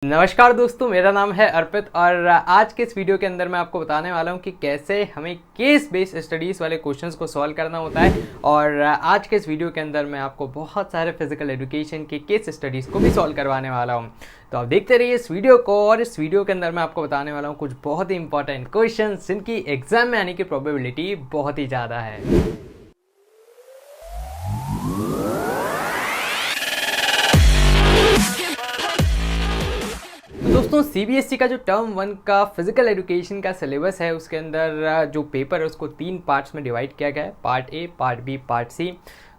नमस्कार दोस्तों, मेरा नाम है अर्पित और आज के इस वीडियो के अंदर मैं आपको बताने वाला हूं कि कैसे हमें केस बेस्ड स्टडीज़ वाले क्वेश्चंस को सॉल्व करना होता है। और आज के इस वीडियो के अंदर मैं आपको बहुत सारे फिजिकल एजुकेशन के केस स्टडीज़ को भी सॉल्व करवाने वाला हूं। तो आप देखते रहिए इस वीडियो को, और इस वीडियो के अंदर मैं आपको बताने वाला हूँ कुछ बहुत ही इंपॉर्टेंट क्वेश्चन जिनकी एग्जाम में आने की प्रोबेबिलिटी बहुत ही ज़्यादा है। दोस्तों, सीबीएसई का जो टर्म 1 का फिजिकल एजुकेशन का सिलेबस है उसके अंदर जो पेपर है उसको 3 पार्ट्स में डिवाइड किया गया है, part A, part B, part C.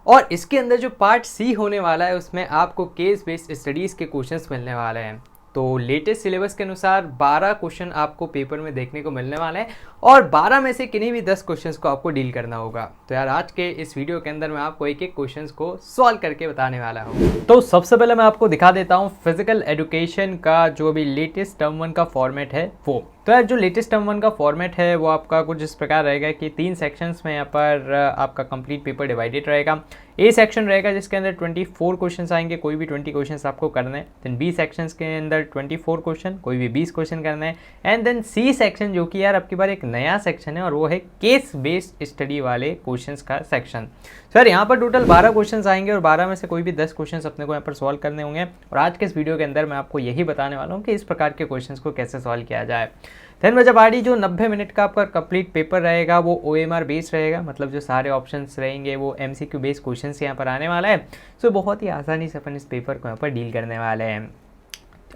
और इसके अंदर जो पार्ट सी होने वाला है उसमें आपको केस बेस्ड स्टडीज़ के क्वेश्चंस मिलने वाले हैं। तो लेटेस्ट सिलेबस के अनुसार 12 क्वेश्चन आपको पेपर में देखने को मिलने वाले हैं और 12 में से किन्हीं भी 10 क्वेश्चंस को आपको डील करना होगा। तो यार आज के इस वीडियो के अंदर मैं आपको एक एक क्वेश्चंस को सॉल्व करके बताने वाला हूँ। तो सबसे पहले मैं आपको दिखा देता हूँ फिजिकल एजुकेशन का जो भी लेटेस्ट टर्म 1 का फॉर्मेट है वो। तो यार जो लेटेस्ट टर्म 1 का फॉर्मेट है वो आपका कुछ इस प्रकार रहेगा कि 3 सेक्शंस में यहाँ पर आपका कंप्लीट पेपर डिवाइडेड रहेगा। ए सेक्शन रहेगा जिसके अंदर 24 क्वेश्चंस आएंगे, कोई भी 20 क्वेश्चंस आपको करने हैं। देन बी सेक्शंस के अंदर 24 क्वेश्चन, कोई भी 20 क्वेश्चन करने हैं। एंड देन सी सेक्शन जो कि यार आपकी बार एक नया सेक्शन है और वो है केस बेस्ड स्टडी वाले क्वेश्चंस का सेक्शन। सर यहाँ पर टोटल 12 क्वेश्चंस आएंगे और 12 में से कोई भी 10 क्वेश्चंस अपने को यहाँ पर सॉल्व करने होंगे। और आज के इस वीडियो के अंदर मैं आपको यही बताने वाला हूँ कि इस प्रकार के क्वेश्चंस को कैसे सॉल्व किया जाए। देन वजह बाड़ी जो 90 मिनट का आपका कंप्लीट पेपर रहेगा वो OMR बेस्ड रहेगा, मतलब जो सारे ऑप्शंस रहेंगे वो MCQ बेस्ड क्वेश्चंस यहाँ पर आने वाला है। सो बहुत ही आसानी से अपन इस पेपर को यहाँ पर डील करने वाले हैं।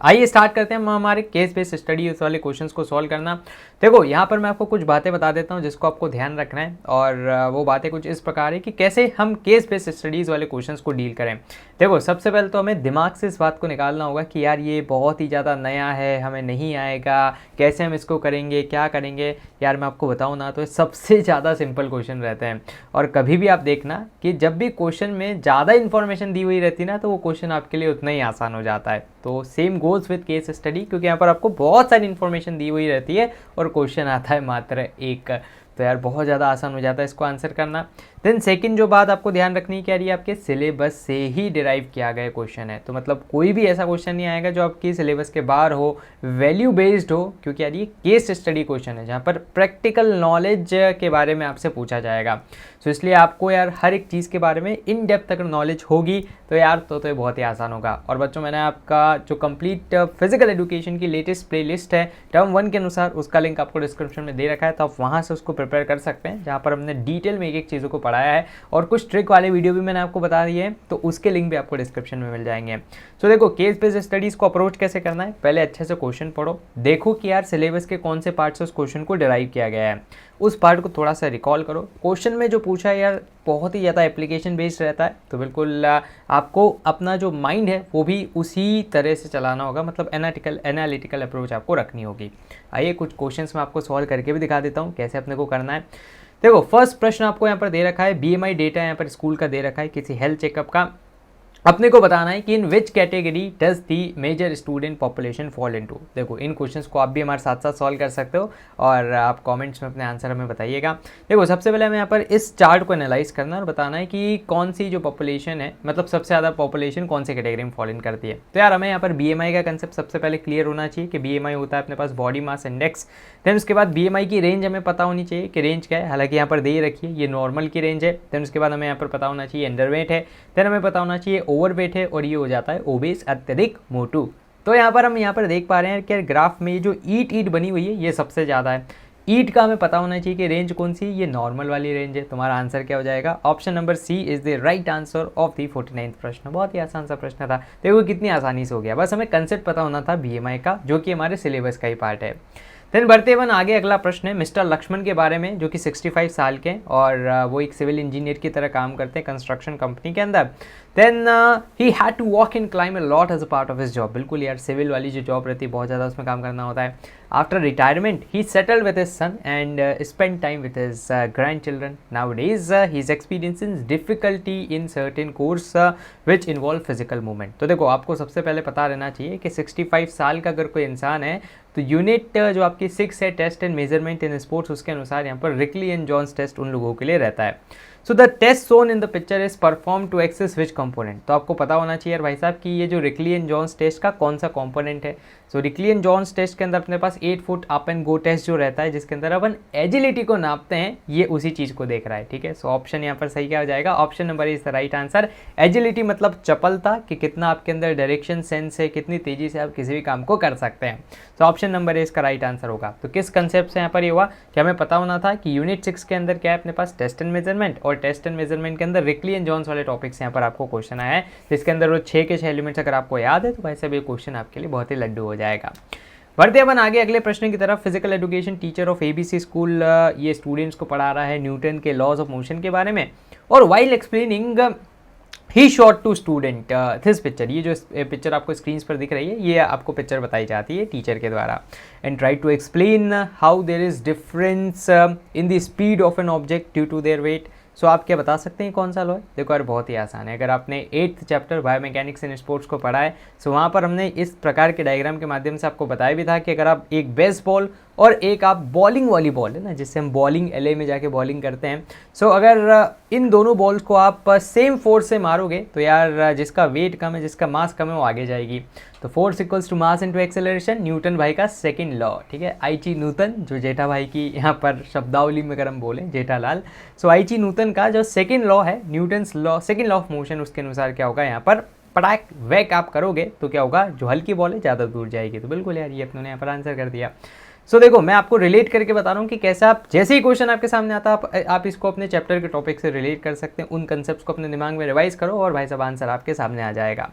आइए स्टार्ट करते हैं हम हमारे केस बेस्ड स्टडी वाले क्वेश्चंस को सॉल्व करना। देखो यहाँ पर मैं आपको कुछ बातें बता देता हूँ जिसको आपको ध्यान रखना है, और वो बातें कुछ इस प्रकार है कि कैसे हम केस बेस्ड स्टडीज़ वाले क्वेश्चंस को डील करें। देखो सबसे पहले तो हमें दिमाग से इस बात को निकालना होगा कि यार ये बहुत ही ज़्यादा नया है, हमें नहीं आएगा, कैसे हम इसको करेंगे, क्या करेंगे। यार मैं आपको बताऊँ ना तो ये सबसे ज़्यादा सिंपल क्वेश्चन रहते हैं। और कभी भी आप देखना कि जब भी क्वेश्चन में ज़्यादा इन्फॉर्मेशन दी हुई रहती है ना तो वो क्वेश्चन आपके लिए उतना ही आसान हो जाता है। तो same goes with case study, क्योंकि यहाँ पर आपको बहुत सारी इन्फॉर्मेशन दी हुई रहती है और क्वेश्चन आता है मात्र एक। तो यार बहुत ज़्यादा आसान हो जाता है इसको आंसर करना। देन सेकंड जो बात आपको ध्यान रखनी है कि यार ये आपके सिलेबस से ही डिराइव किया गया क्वेश्चन है। तो मतलब कोई भी ऐसा क्वेश्चन नहीं आएगा जो आपकी सिलेबस के बाहर हो, वैल्यू बेस्ड हो, क्योंकि यार ये केस स्टडी क्वेश्चन है जहाँ पर प्रैक्टिकल नॉलेज के बारे में आपसे पूछा जाएगा। सो इसलिए आपको यार हर एक चीज़ के बारे में इन डेप्थ अगर नॉलेज होगी तो यार तो ये बहुत ही आसान होगा। और बच्चों मैंने आपका जो कंप्लीट फिजिकल एजुकेशन की लेटेस्ट प्लेलिस्ट है टर्म 1 के अनुसार, उसका लिंक आपको डिस्क्रिप्शन में दे रखा है, तो आप वहाँ से उसको प्रिपेयर कर सकते हैं, जहाँ पर हमने डिटेल में एक एक चीज़ों को पढ़ाया है और कुछ ट्रिक वाले वीडियो भी मैंने आपको बता दिए हैं, तो उसके लिंक भी आपको डिस्क्रिप्शन में मिल जाएंगे। सो देखो केस बेस्ड स्टडीज़ को अप्रोच कैसे करना है, पहले अच्छे से क्वेश्चन पढ़ो, देखो कि यार सिलेबस के कौन से पार्ट से उस क्वेश्चन को डिराइव किया गया है, उस पार्ट को थोड़ा सा रिकॉल करो। क्वेश्चन में जो पूछा है यार बहुत ही ज़्यादा एप्लीकेशन बेस्ड रहता है, तो बिल्कुल आपको अपना जो माइंड है वो भी उसी तरह से चलाना होगा, मतलब एनालिटिकल अप्रोच आपको रखनी होगी। आइए कुछ क्वेश्चंस मैं आपको सॉल्व करके भी दिखा देता हूँ कैसे अपने को करना है। देखो फर्स्ट प्रश्न आपको यहाँ पर दे रखा है, BMI डेटा यहाँ पर स्कूल का दे रखा है किसी हेल्थ चेकअप का। अपने को बताना है कि in which category does the major student population fall into. देखो इन क्वेश्चंस को आप भी हमारे साथ साथ सॉल्व कर सकते हो और आप कमेंट्स में अपने आंसर हमें बताइएगा। देखो सबसे पहले हमें यहाँ पर इस चार्ट को एनालाइज करना है और बताना है कि कौन सी जो पॉपुलेशन है, मतलब सबसे ज़्यादा पॉपुलेशन कौन सी कैटेगरी में फॉल इन करती है। तो यार हमें यहाँ पर BMI का कंसेप्ट सबसे पहले क्लियर होना चाहिए कि BMI होता है अपने पास बॉडी मास इंडेक्स। देन उसके बाद BMI की रेंज हमें पता होनी चाहिए कि रेंज क्या है, हालांकि यहाँ पर दे रखी है ये नॉर्मल की रेंज है। देन उसके बाद हमें यहाँ पर पता होना चाहिए अंडरवेट है, देन हमें पता होना चाहिए ओवरवेट है, और ये हो जाता है ओबेस अत्यधिक मोटू। तो यहाँ पर हम यहाँ पर देख पा रहे हैं कि ग्राफ में जो ईट बनी हुई है ये सबसे ज़्यादा है। ईट का हमें पता होना चाहिए कि रेंज कौन सी, ये नॉर्मल वाली रेंज है। तुम्हारा आंसर क्या हो जाएगा, option number C is the right answer of the 49th प्रश्न। बहुत ही आसान सा प्रश्न था, देखो कितनी आसानी से हो गया, बस हमें कंसेप्ट पता होना था BMI का, जो कि हमारे सिलेबस का ही पार्ट है। देन बढ़ते हुए आगे अगला प्रश्न है मिस्टर लक्ष्मण के बारे में, जो कि 65 साल के और वो एक सिविल इंजीनियर की तरह काम करते हैं कंस्ट्रक्शन कंपनी के अंदर। Then he had to walk in climb a lot as a part of his job. बिल्कुल यार सिविल वाली जो जॉब रहती है बहुत ज़्यादा उसमें काम करना होता है। After retirement he settled with his son and spend time with his grand children. Now days he is experiencing difficulty in certain course which involve physical movement. तो देखो आपको सबसे पहले पता रहना चाहिए कि 65 साल का अगर कोई इंसान है तो यूनिट जो आपकी 6 है test and measurement in sports, उसके अनुसार यहाँ पर रिकली एंड जॉन्स टेस्ट उन लोगों के लिए रहता है। So the test shown in the picture is perform to assess which component. तो आपको पता होना चाहिए यार भाई साहब कि ये जो रिकली एंड जॉन्स टेस्ट का कौन सा कंपोनेंट है। So Rikli and Jones test के अंदर अपने पास 8 foot up and go test जो रहता है, जिसके अंदर अपन एजिलिटी को नापते हैं, ये उसी चीज़ को देख रहा है। ठीक है, सो ऑप्शन यहाँ पर सही क्या हो जाएगा, option number is the right answer. Agility मतलब चपलता, कि कितना आपके अंदर डायरेक्शन सेंस है, कितनी तेजी से आप किसी भी काम को कर सकते हैं। सो ऑप्शन नंबर इसका राइट आंसर होगा। तो किस कंसेप्ट से यहाँ पर ये हुआ कि हमें पता होना था कि यूनिट 6 के अंदर क्या है अपने पास, टेस्ट एंड मेजरमेंट, और टेस्ट एंड मेजरमेंट के अंदर रिकली एंड जॉन्स वाले टॉपिक से यहाँ पर आपको क्वेश्चन आया है, जिसके अंदर वो 6 के 6 एलिमेंट्स अगर आपको याद है तो वैसे भी क्वेश्चन आपके लिए बहुत ही लड्डू हो जाएगा। बढ़ते अपन आगे अगले प्रश्न की तरफ। Physical education teacher of ABC school ये स्टूडेंट्स को पढ़ा रहा है न्यूटन के लॉज ऑफ मोशन के बारे में, और while explaining he showed to student this picture, ये जो पिक्चर आपको स्क्रीन पर दिख रही है ये आपको पिक्चर बताई जाती है टीचर के द्वारा, and try to explain how there is difference in the speed of an object due to their weight. So आप क्या बता सकते हैं कौन सा लॉ है? देखो यार बहुत ही आसान है, अगर आपने 8th chapter biomechanics in sports को पढ़ा है, सो वहाँ पर हमने इस प्रकार के डायग्राम के माध्यम से आपको बताया भी था कि अगर आप एक बेसबॉल और एक आप बॉलिंग वाली बॉल है ना, जिससे हम बॉलिंग एलए में जाके बॉलिंग करते हैं, सो अगर इन दोनों बॉल्स को आप सेम फोर्स से मारोगे तो यार जिसका वेट कम है, जिसका मास कम है, वो आगे जाएगी। तो force equals to mass into acceleration, Newton भाई का सेकंड लॉ। ठीक है, आईची न्यूटन, जो जेठा भाई की यहाँ पर शब्दावली में अगर हम बोलें जेठालाल, सो आईची न्यूटन का जो सेकंड लॉ है, Newton's law, second law of motion, उसके अनुसार क्या होगा यहाँ पर पटाक वैक आप करोगे तो क्या होगा, जो हल्की बॉल है ज़्यादा दूर जाएगी। तो बिल्कुल यार ये अपने यहाँ पर आंसर कर दिया। सो देखो मैं आपको रिलेट करके बता रहा हूँ कि कैसे आप जैसे ही क्वेश्चन आपके सामने आता आप इसको अपने चैप्टर के टॉपिक से रिलेट कर सकते हैं, उन कंसेप्ट्स को अपने दिमाग में रिवाइज करो और भाई साहब आंसर आपके सामने आ जाएगा।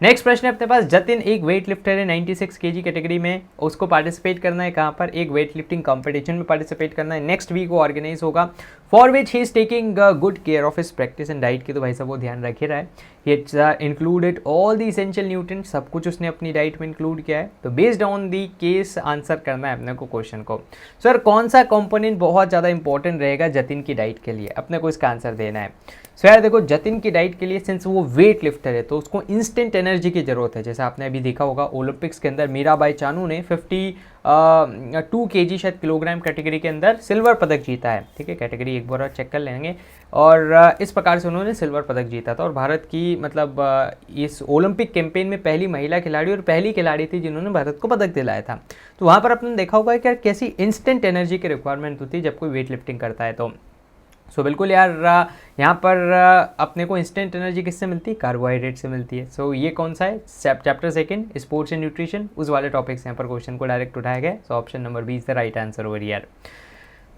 नेक्स्ट प्रश्न है अपने पास, जतिन एक वेट लिफ्टर है 96 kg कैटेगरी में, उसको पार्टिसिपेट करना है कहाँ पर, एक वेट लिफ्टिंग कॉम्पिटिशन में पार्टिसिपेट करना है, नेक्स्ट वीक वो ऑर्गेनाइज होगा, for which he is taking good care of his practice and diet की। तो भाई साहब वो ध्यान रख ही रहा है, it's included all the essential nutrients, सब कुछ उसने अपनी डाइट में इंक्लूड किया है। तो based on the case answer करना है अपने को क्वेश्चन को। सर कौन सा कंपोनेंट बहुत ज़्यादा इंपॉर्टेंट रहेगा जतिन की डाइट के लिए, अपने को इसका आंसर देना है। सो यार देखो जतिन की डाइट के लिए, सिंस वो वेट लिफ्टर है तो उसको इंस्टेंट एनर्जी की ज़रूरत है। जैसे आपने अभी देखा होगा ओलंपिक्स के अंदर मीराबाई चानू ने 52 kg शायद किलोग्राम कैटेगरी के अंदर सिल्वर पदक जीता है। ठीक है, कैटेगरी एक बार चेक कर लेंगे, और इस प्रकार से उन्होंने सिल्वर पदक जीता था, और भारत की मतलब इस ओलंपिक कैंपेन में पहली महिला खिलाड़ी और पहली खिलाड़ी थी जिन्होंने भारत को पदक दिलाया था। तो वहाँ पर आपने देखा होगा कि कैसी इंस्टेंट एनर्जी की रिक्वायरमेंट होती है जब कोई वेट लिफ्टिंग करता है। तो सो बिल्कुल यार यहाँ पर अपने को इंस्टेंट एनर्जी किससे मिलती है, कार्बोहाइड्रेट से मिलती है। सो ये कौन सा है, chapter second sports and nutrition, उस वाले टॉपिक से यहाँ पर क्वेश्चन को डायरेक्ट उठाया गया। So option number B is the right answer over here.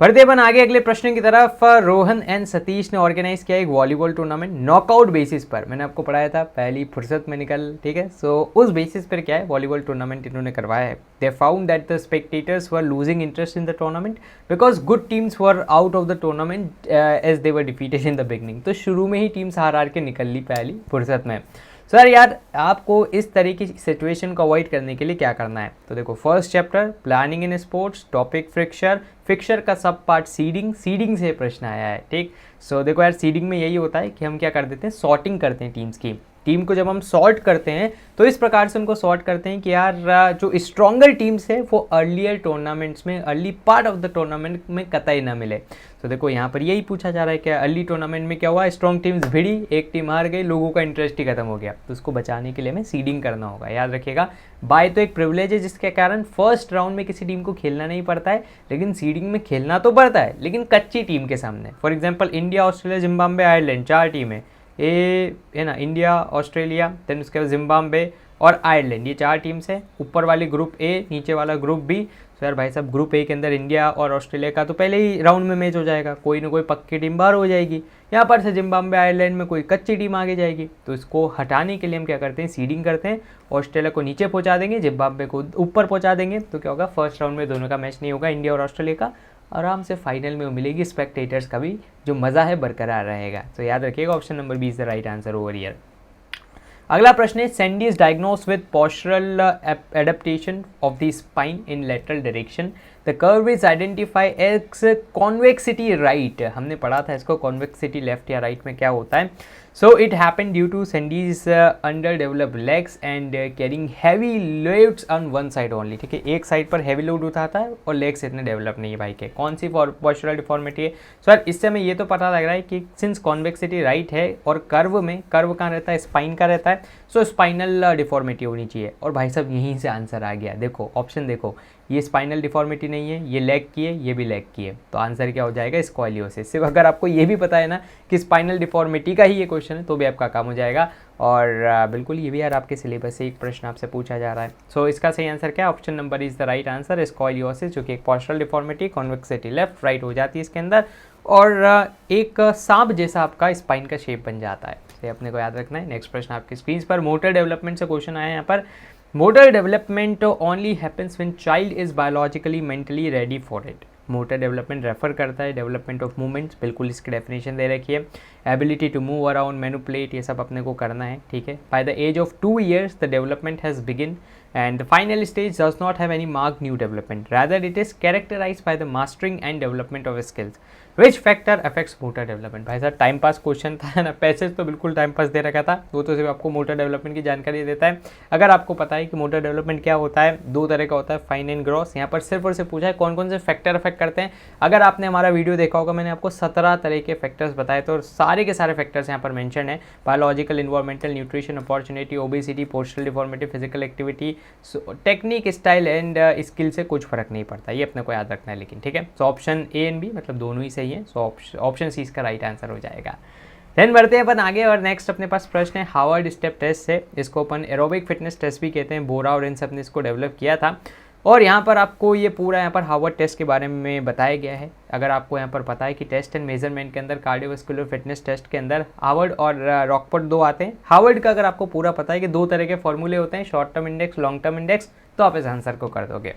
बढ़ते अपन आगे अगले प्रश्न की तरफ। रोहन एंड सतीश ने ऑर्गेनाइज किया एक वॉलीबॉल टूर्नामेंट नॉकआउट बेसिस पर, मैंने आपको पढ़ाया था पहली फुर्सत में निकल। ठीक है, सो उस बेसिस पर क्या है वॉलीबॉल टूर्नामेंट इन्होंने करवाया है। They found that the spectators were losing interest in the tournament because good teams were out of the tournament as they were defeated in the beginning. तो शुरू में ही टीम्स हार के निकल ली पहली फुर्सत में। सर यार आपको इस तरह की सिचुएशन को अवॉइड करने के लिए क्या करना है, तो देखो first chapter planning in sports, topic fixer, fixer का सब पार्ट सीडिंग, सीडिंग से प्रश्न आया है। ठीक, सो देखो यार सीडिंग में यही होता है कि हम क्या कर देते हैं, सॉर्टिंग करते हैं टीम्स की। टीम को जब हम सॉर्ट करते हैं तो इस प्रकार से उनको सॉर्ट करते हैं कि यार जो स्ट्रॉन्गर टीम्स है वो अर्लियर टूर्नामेंट्स में, early part of the tournament में कतई ना मिले। तो देखो यहाँ पर यही पूछा जा रहा है कि अर्ली टूर्नामेंट में क्या हुआ, स्ट्रॉन्ग टीम्स भिड़ी, एक टीम हार गई, लोगों का इंटरेस्ट ही खत्म हो गया। तो उसको बचाने के लिए हमें सीडिंग करना होगा। याद रखिएगा बाय तो एक प्रिविलेज है जिसके कारण फर्स्ट राउंड में किसी टीम को खेलना नहीं पड़ता है, लेकिन सीडिंग में खेलना तो पड़ता है, लेकिन कच्ची टीम के सामने। For example India, Australia, Zimbabwe, Ireland, 4 टीमें ए है ना, इंडिया, ऑस्ट्रेलिया, देन उसके बाद जिम्बाब्वे और आयरलैंड, ये 4 टीम्स है। ऊपर वाली ग्रुप ए, नीचे वाला ग्रुप बी। तो यार भाई साहब ग्रुप ए के अंदर इंडिया और ऑस्ट्रेलिया का तो पहले ही राउंड में मैच हो जाएगा, कोई ना कोई पक्की टीम बाहर हो जाएगी। यहाँ पर से जिम्बाब्वे, आयरलैंड में कोई कच्ची टीम आगे जाएगी। तो इसको हटाने के लिए हम क्या करते हैं, सीडिंग करते हैं। ऑस्ट्रेलिया को नीचे पहुँचा देंगे, जिम्बाब्वे को ऊपर पहुँचा देंगे। तो क्या होगा, फर्स्ट राउंड में दोनों का मैच नहीं होगा, इंडिया और ऑस्ट्रेलिया का, आराम से फाइनल में मिलेगी। स्पेक्टेटर्स का भी जो मज़ा है बरकरार रहेगा। तो याद रखिएगा option number B is the right answer over here. अगला प्रश्न है, Sandy is diagnose with postural adaptation of the spine in lateral direction, the curve is identify as convexity right. हमने पढ़ा था इसको, कॉन्वेक्सिटी लेफ्ट या राइट में क्या होता है। So it happen due to Sandy's under develop legs and carrying heavy loads on one side only. ठीक है, एक साइड पर हैवी लोड उठाता है और लेग्स इतने डेवलप नहीं है भाई के। कौन सी पोस्चरल डिफॉर्मिटी है सर? इससे हमें ये तो पता लग रहा है कि सिंस कॉन्वेक्सिटी राइट है और कर्व में, कर्व कहाँ रहता है? स्पाइन का रहता है, सो स्पाइनल डिफॉर्मिटी होनी चाहिए। और भाई साहब यहीं से आंसर आ गया। देखो ऑप्शन देखो, ये स्पाइनल डिफॉर्मिटी नहीं है, ये लेग की है, ये भी लेग की है, तो आंसर क्या हो जाएगा? स्कॉलियोसिस। सिर्फ अगर आपको ये भी पता है ना कि स्पाइनल डिफॉर्मिटी का ही ये क्वेश्चन है तो भी आपका काम हो जाएगा। और बिल्कुल ये भी यार आपके सिलेबस से एक प्रश्न आपसे पूछा जा रहा है। सो इसका सही आंसर क्या है? Option number is the right answer, scoliosis, जो कि एक postural deformity, convexity left right हो जाती है इसके अंदर, और एक सांप जैसा आपका स्पाइन का शेप बन जाता है। ये अपने को याद रखना है। नेक्स्ट प्रश्न आपकी स्क्रीन पर मोटर डेवलपमेंट से क्वेश्चन आया है यहाँ पर। Motor development only happens when child is biologically mentally ready for it. Motor development refer करता है डेवलपमेंट ऑफ मूवमेंट्स, बिल्कुल इसकी डेफिनेशन दे रखी है। Ability to move around, manipulate, ये सब अपने को करना है। ठीक है, by the age of 2 years the development has begin and the final stage does not have any marked new development, rather it is characterized by the mastering and development of skills. Which factor affects motor development? भाई साहब time pass question था ना, passage तो बिल्कुल time pass दे रखा था, वो तो सिर्फ आपको मोटर डेवलपमेंट की जानकारी देता है। अगर आपको पता है कि मोटर डेवलपमेंट क्या होता है, 2 तरह का होता है, फाइन एंड ग्रॉस। यहाँ पर सिर्फ और सिर्फ पूछा है कौन कौन से फैक्टर अफेक्ट करते हैं। अगर आपने हमारा वीडियो देखा होगा, मैंने आपको 17 तरह के फैक्टर्स बताए, तो सारे के सारे फैक्टर्स यहाँ पर मेंशन है। Biological, environmental, nutrition, opportunity, obesity, postal deformity, physical activity, technique, style and skill से कुछ फर्क नहीं पड़ता, ये अपने को याद रखना है लेकिन। ठीक है, so option A and B मतलब दोनों ही सही है, सो ऑप्शन सी इसका राइट आंसर हो जाएगा। देन बढ़ते हैं अपन आगे और नेक्स्ट अपने पास प्रश्न है हार्वर्ड स्टेप टेस्ट से। इसको अपन एरोबिक फिटनेस टेस्ट भी कहते हैं। बोरा और इनसे अपने इसको डेवलप किया था और यहाँ पर आपको ये पूरा यहाँ पर हार्वर्ड टेस्ट के बारे में बताया गया है। अगर आपको यहाँ पर पता है कि टेस्ट एंड मेजरमेंट के अंदर कार्डियोवास्कुलर फिटनेस टेस्ट के अंदर हार्वर्ड और रॉकफोर्ड 2 आते हैं। हार्वर्ड का अगर आपको पूरा पता है कि 2 तरह के फॉर्मूले होते हैं, short term index, long term index, तो आप इस आंसर को कर दोगे।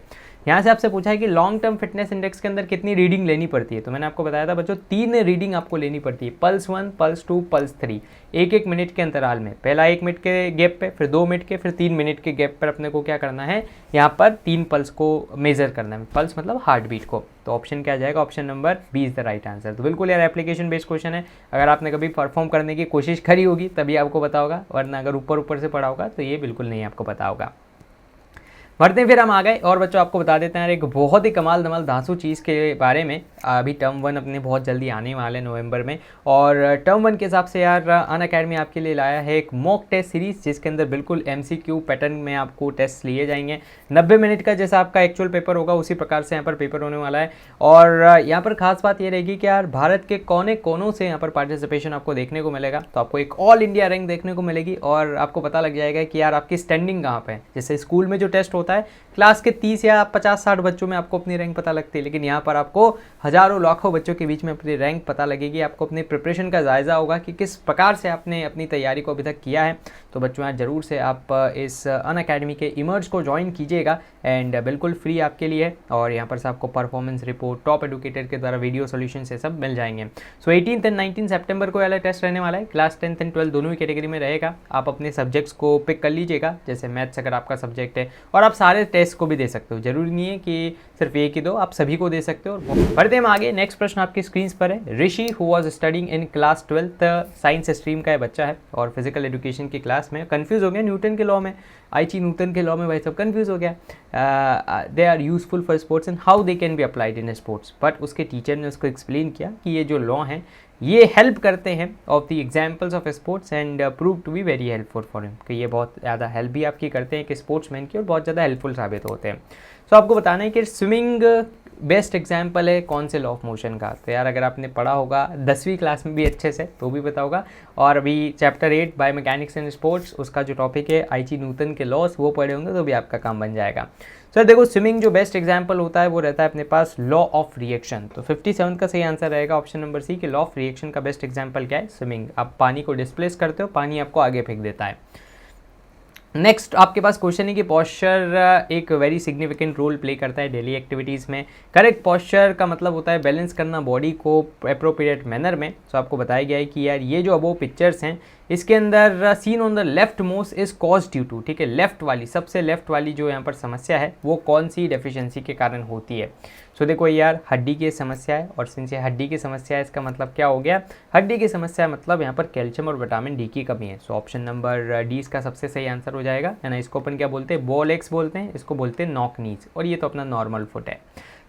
यहाँ से आपसे पूछा है कि लॉन्ग टर्म फिटनेस इंडेक्स के अंदर कितनी रीडिंग लेनी पड़ती है, तो मैंने आपको बताया था बच्चों 3 रीडिंग आपको लेनी पड़ती है, पल्स 1, पल्स 2, पल्स 3, 1-1 मिनट के अंतराल में। पहला 1 मिनट के गैप पे, फिर 2 मिनट के, फिर 3 मिनट के गैप पर अपने को क्या करना है, यहाँ पर 3 पल्स को मेजर करना है। पल्स मतलब हार्ट बीट को। तो ऑप्शन क्या जाएगा? Option number B is the right answer. तो बिल्कुल यार एप्लीकेशन बेस्ड क्वेश्चन है। अगर आपने कभी परफॉर्म करने की कोशिश करी होगी तभी आपको पता होगा, वरना अगर ऊपर ऊपर से पढ़ा होगा तो ये बिल्कुल नहीं आपको पता होगा। बढ़ते हैं फिर हम आ गए और बच्चों आपको बता देते हैं एक बहुत ही कमाल धमाल धांसू चीज़ के बारे में। अभी टर्म 1 अपने बहुत जल्दी आने वाले हैं नवंबर में, और टर्म 1 के हिसाब से यार अनअकैडमी आपके लिए लाया है एक मॉक टेस्ट सीरीज़, जिसके अंदर बिल्कुल MCQ पैटर्न में आपको टेस्ट लिए जाएंगे। 90 मिनट का जैसा आपका एक्चुअल पेपर होगा उसी प्रकार से यहाँ पर पेपर होने वाला है। और यहाँ पर खास बात ये रहेगी कि यार भारत के कोने कोनों से यहाँ पर पार्टिसिपेशन आपको देखने को मिलेगा। तो आपको एक ऑल इंडिया रैंक देखने को मिलेगी और आपको पता लग जाएगा कि यार आपकी स्टैंडिंग कहाँ पे है। जैसे स्कूल में जो टेस्ट होता है क्लास के 30 या 50-60 बच्चों में आपको अपनी रैंक पता लगती है, लेकिन यहाँ पर आपको हजारों लाखों बच्चों के बीच में अपनी रैंक पता लगेगी। आपको अपनी प्रिपरेशन का जायज़ा होगा कि किस प्रकार से आपने अपनी तैयारी को अभी तक किया है। तो बच्चों यहाँ ज़रूर से आप इस अनअकैडमी के इमर्ज को ज्वाइन कीजिएगा, एंड बिल्कुल फ्री आपके लिए है। और यहाँ पर से आपको परफॉर्मेंस रिपोर्ट, टॉप एडुकेटर के द्वारा वीडियो सोल्यूशन से सब मिल जाएंगे। सो 18 एंड 19 सितंबर को वाला टेस्ट रहने वाला है। क्लास 10th एंड 12 दोनों ही कैटेगरी में रहेगा। आप अपने सब्जेक्ट्स को पिक कर लीजिएगा, जैसे मैथ्स अगर आपका सब्जेक्ट है, और आप सारे टेस्ट को भी दे सकते हो, जरूरी नहीं है कि सिर्फ एक ही दो, आप सभी को दे सकते हो। बढ़ते हम आगे, नेक्स्ट प्रश्न आपकी स्क्रीन पर है। Rishi who was studying in class 12th science stream का बच्चा है और फिजिकल एजुकेशन की क्लास में कंफ्यूज हो गया न्यूटन के लॉ में, आइची न्यूटन के लॉ में, भाई सब कंफ्यूज हो गया। They are useful for sports and how they can be applied in sports. But उसके टीचर ने उसको एक्सप्लेन किया कि ये जो लॉ हैं ये हेल्प करते हैं of the examples of sports and prove to be very helpful for him, कि ये बहुत ज़्यादा हेल्प भी आपकी करते हैं कि स्पोर्ट्समैन की, और बहुत ज़्यादा हेल्पफुल साबित होते हैं। सो आपको बताना है कि स्विमिंग बेस्ट एग्जाम्पल है कौन से लॉ ऑफ मोशन का। तो यार अगर आपने पढ़ा होगा 10वीं क्लास में भी अच्छे से तो भी पता होगा, और अभी chapter 8 bio mechanics and sports उसका जो टॉपिक है आइची न्यूटन के लॉस वो पढ़े होंगे तो भी आपका काम बन जाएगा। सर देखो स्विमिंग जो बेस्ट एग्जाम्पल होता है वो रहता है अपने पास लॉ ऑफ रिएक्शन। तो 57 का सही आंसर रहेगा ऑप्शन नंबर सी कि लॉ ऑफ रिएक्शन का बेस्ट एग्जाम्पल क्या है, स्विमिंग। आप पानी को डिस्प्लेस करते हो, पानी आपको आगे फेंक देता है। नेक्स्ट आपके पास क्वेश्चन है कि पॉस्चर एक वेरी सिग्निफिकेंट रोल प्ले करता है डेली एक्टिविटीज़ में। करेक्ट पॉस्चर का मतलब होता है बैलेंस करना बॉडी को अप्रोप्रिएट मैनर में। सो आपको बताया गया है कि यार ये जो अबो पिक्चर्स हैं इसके अंदर seen on the left most is cause due to, ठीक है, लेफ्ट वाली, सबसे लेफ्ट वाली जो यहाँ पर समस्या है वो कौन सी डेफिशिएंसी के कारण होती है। सो देखो यार, हड्डी की समस्या है, और सिंस ये हड्डी की समस्या है इसका मतलब क्या हो गया, हड्डी की समस्या मतलब यहाँ पर कैल्शियम और विटामिन डी की कमी है। सो ऑप्शन नंबर डी इसका सबसे सही आंसर हो जाएगा, है ना। इसको अपन क्या बोलते हैं, बॉल एग्स बोलते हैं, इसको बोलते हैं नॉक नीज, और ये तो अपना नॉर्मल फुट है।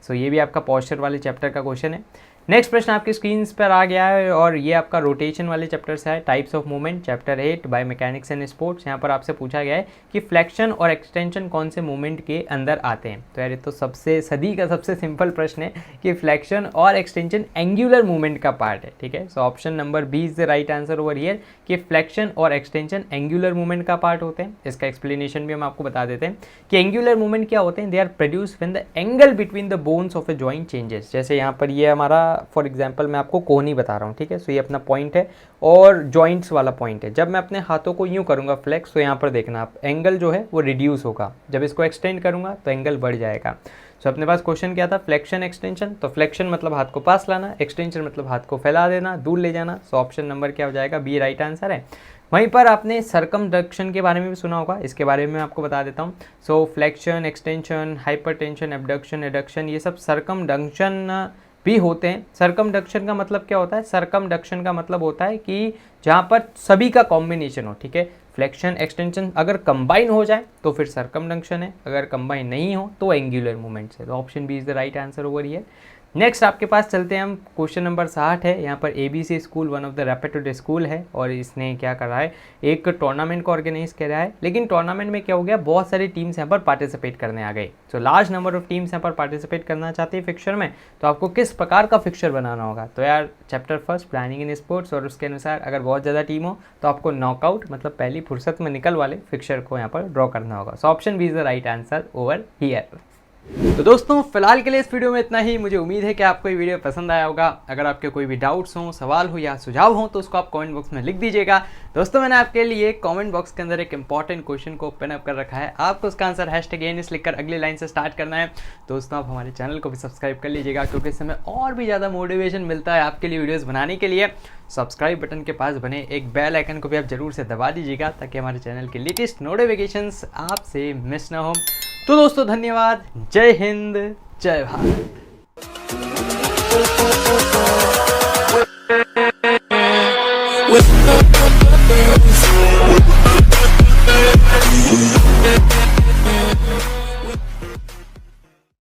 सो ये भी आपका पॉस्चर वाले चैप्टर का क्वेश्चन है। नेक्स्ट प्रश्न आपकी स्क्रीन पर आ गया है, और ये आपका रोटेशन वाले चैप्टर से है, types of movement, chapter 8 biomechanics and sports. यहाँ पर आपसे पूछा गया है कि फ्लेक्शन और एक्सटेंशन कौन से मूवमेंट के अंदर आते हैं। तो यार ये तो सबसे सदी का सबसे सिंपल प्रश्न है कि फ्लेक्शन और एक्सटेंशन एंगुलर मूवमेंट का पार्ट है, ठीक है। So option number B is the right answer over here कि फ्लेक्शन और एक्सटेंशन एंगुलर मूवमेंट का पार्ट होते हैं। इसका एक्सप्लेनेशन भी हम आपको बता देते हैं कि एंगुलर मूवमेंट क्या होते हैं, they are produce when the angle between the bones of a joint changes. जैसे यहाँ पर ये हमारा फॉर एग्जाम्पल मैं आपको कोहनी बता रहा हूँ, ठीक है। सो ये अपना पॉइंट है और जॉइंट्स वाला पॉइंट है। जब मैं अपने हाथों को यूँ करूँगा फ्लेक्स, तो यहाँ पर देखना आप एंगल जो है वो रिड्यूस होगा, जब इसको एक्सटेंड करूँगा तो एंगल बढ़ जाएगा। सो अपने पास क्वेश्चन क्या था, फ्लेक्शन एक्सटेंशन। तो फ्लेक्शन मतलब हाथ को पास लाना, एक्सटेंशन मतलब हाथ को फैला देना, दूर ले जाना। सो ऑप्शन नंबर क्या हो जाएगा, बी राइट आंसर है। वहीं पर आपने सरकमडक्शन के बारे में भी सुना होगा, इसके बारे में मैं आपको बता देता हूँ। So flexion, extension, hypertension, abduction, adduction, ये सब सरकमडक्शन भी होते हैं। सरकमडक्शन का मतलब क्या होता है, सरकमडक्शन का मतलब होता है कि जहाँ पर सभी का कॉम्बिनेशन हो, ठीक है। फ्लेक्शन एक्सटेंशन अगर कंबाइन हो जाए तो फिर सरकमडक्शन है, अगर कंबाइन नहीं हो तो एंगुलर मूवमेंट्स है। तो option B is the right answer over here. Next आपके पास चलते हैं हम, क्वेश्चन नंबर 60 है। यहाँ पर ABC school one of the reputed school है, और इसने क्या करा है, एक टूर्नामेंट को ऑर्गेनाइज करा है। लेकिन टूर्नामेंट में क्या हो गया, बहुत सारी टीम्स यहाँ पर पार्टिसिपेट करने आ गई। So large number of teams यहाँ पर पार्टिसिपेट करना चाहती है फिक्चर में, तो आपको किस प्रकार का फिक्चर बनाना होगा। तो यार chapter first planning in sports, और उसके अनुसार अगर बहुत ज़्यादा टीम हो तो आपको नॉकआउट मतलब पहली फुर्सत में निकल वाले फिक्चर को यहाँ पर ड्रॉ करना होगा। So option B is the right answer over here. तो दोस्तों फिलहाल के लिए इस वीडियो में इतना ही। मुझे उम्मीद है कि आपको ये वीडियो पसंद आया होगा। अगर आपके कोई भी डाउट्स हों, सवाल हो या सुझाव हो तो उसको आप कमेंट बॉक्स में लिख दीजिएगा। दोस्तों मैंने आपके लिए कमेंट बॉक्स के अंदर एक इंपॉर्टेंट क्वेश्चन को पिन अप कर रखा है, आपको उसका आंसर #NS लिखकर अगली लाइन से स्टार्ट करना है। दोस्तों आप हमारे चैनल को भी सब्सक्राइब कर लीजिएगा, क्योंकि इससे हमें और भी ज़्यादा मोटिवेशन मिलता है आपके लिए वीडियोज़ बनाने के लिए। सब्सक्राइब बटन के पास बने एक बेल आइकन को भी आप जरूर से दबा दीजिएगा, ताकि हमारे चैनल के लेटेस्ट नोटिफिकेशंस आपसे मिस ना हो। तो दोस्तों धन्यवाद, जय हिंद, जय भारत।